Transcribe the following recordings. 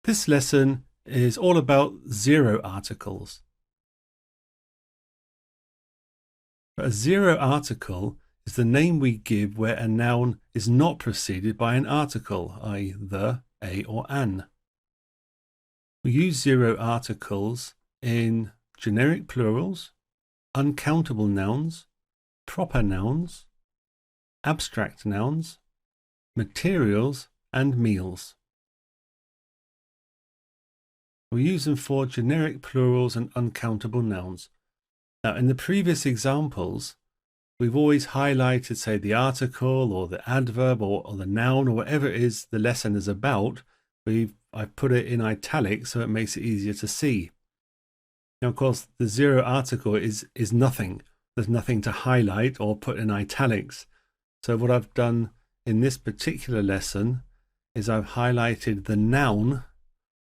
This lesson is all about zero articles. A zero article is the name we give where a noun is not preceded by an article, i.e. the, a or an. We use zero articles in generic plurals, uncountable nouns, proper nouns, abstract nouns, materials, and meals. We use them for generic plurals and uncountable nouns. Now, in the previous examples, we've always highlighted, say, the article or the adverb or the noun or whatever it is the lesson is about. I've put it in italics so it makes it easier to see. Now, of course, the zero article is nothing. There's nothing to highlight or put in italics. So what I've done in this particular lesson is I've highlighted the noun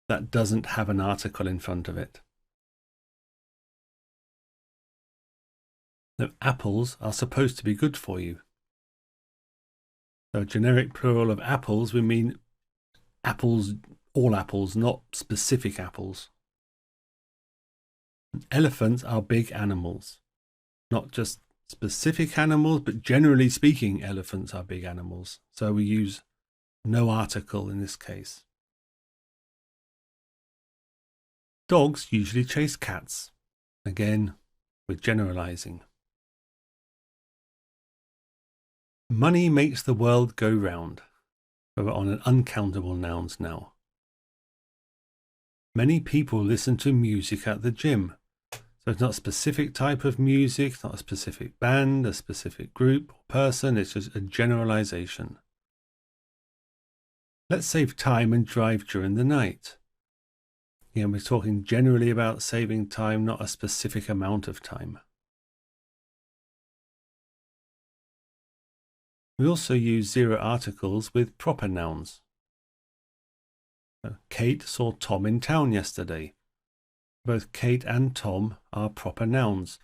that doesn't have an article in front of it. Now, apples are supposed to be good for you. So a generic plural of apples, we mean apples, all apples, not specific apples. Elephants are big animals, not just specific animals, but generally speaking, elephants are big animals. So we use no article in this case. Dogs usually chase cats. Again, we're generalizing. Money makes the world go round. We're on an uncountable nouns now. Many people listen to music at the gym. So it's not a specific type of music, it's not a specific band, a specific group or person, it's just a generalization. Let's save time and drive during the night. Again, we're talking generally about saving time, not a specific amount of time. We also use zero articles with proper nouns. So, Kate saw Tom in town yesterday. Both Kate and Tom are proper nouns.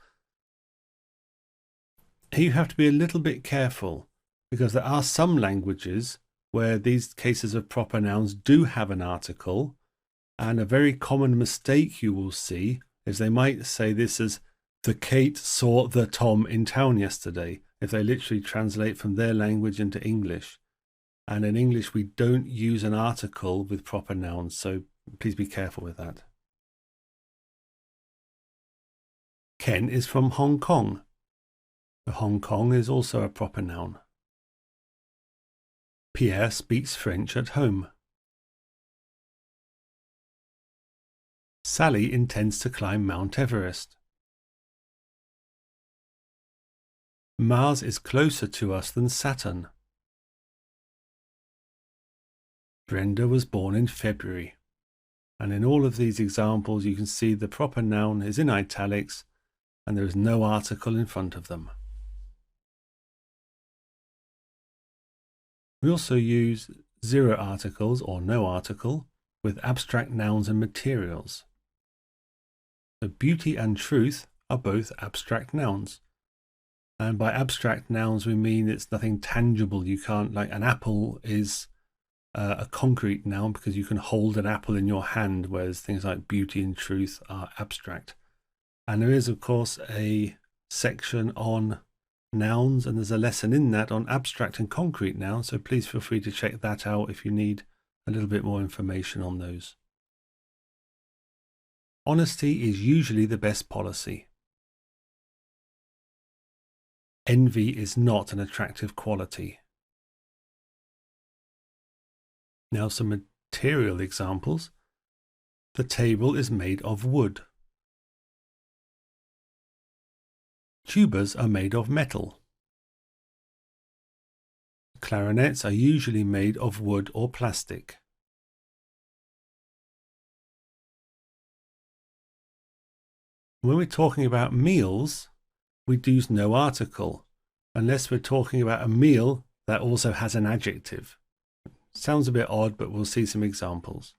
Here you have to be a little bit careful because there are some languages where these cases of proper nouns do have an article, and a very common mistake you will see is they might say this as the Kate saw the Tom in town yesterday, if they literally translate from their language into English. And in English, we don't use an article with proper nouns, so please be careful with that. Ken is from Hong Kong. Hong Kong is also a proper noun. Pierre speaks French at home. Sally intends to climb Mount Everest. Mars is closer to us than Saturn. Brenda was born in February. And in all of these examples, you can see the proper noun is in italics and there is no article in front of them. We also use zero articles or no article with abstract nouns and materials. So beauty and truth are both abstract nouns. And by abstract nouns, we mean it's nothing tangible. You can't, like an apple is a concrete noun because you can hold an apple in your hand, whereas things like beauty and truth are abstract. And there is, of course, a section on nouns, and there's a lesson in that on abstract and concrete nouns. So please feel free to check that out if you need a little bit more information on those. Honesty is usually the best policy. Envy is not an attractive quality. Now some material examples. The table is made of wood. Tubas are made of metal. Clarinets are usually made of wood or plastic. When we're talking about meals, we use no article, unless we're talking about a meal that also has an adjective. Sounds a bit odd, but we'll see some examples.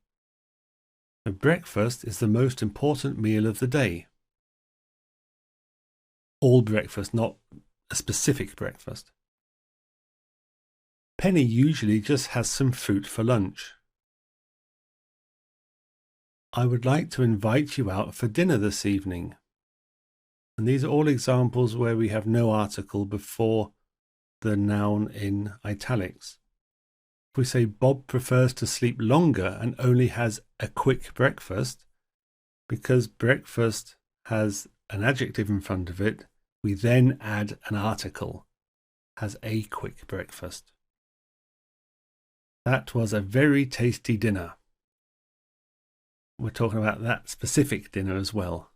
So breakfast is the most important meal of the day. All breakfast, not a specific breakfast. Penny usually just has some fruit for lunch. I would like to invite you out for dinner this evening. And these are all examples where we have no article before the noun in italics. If we say Bob prefers to sleep longer and only has a quick breakfast, because breakfast has an adjective in front of it, we then add an article, has a quick breakfast. That was a very tasty dinner. We're talking about that specific dinner as well.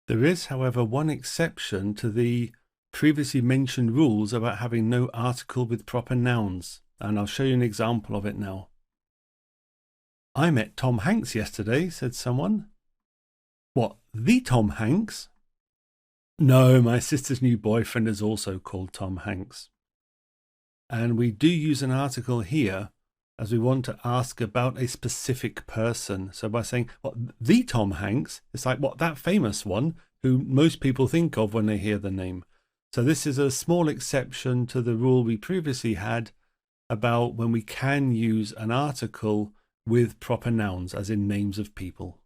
There is, however, one exception to the previously mentioned rules about having no article with proper nouns, and I'll show you an example of it now. I met Tom Hanks yesterday, said someone. What, the Tom Hanks? No, my sister's new boyfriend is also called Tom Hanks. And we do use an article here as we want to ask about a specific person. So by saying, what, the Tom Hanks, it's like, what, that famous one who most people think of when they hear the name. So this is a small exception to the rule we previously had about when we can use an article with proper nouns, as in names of people.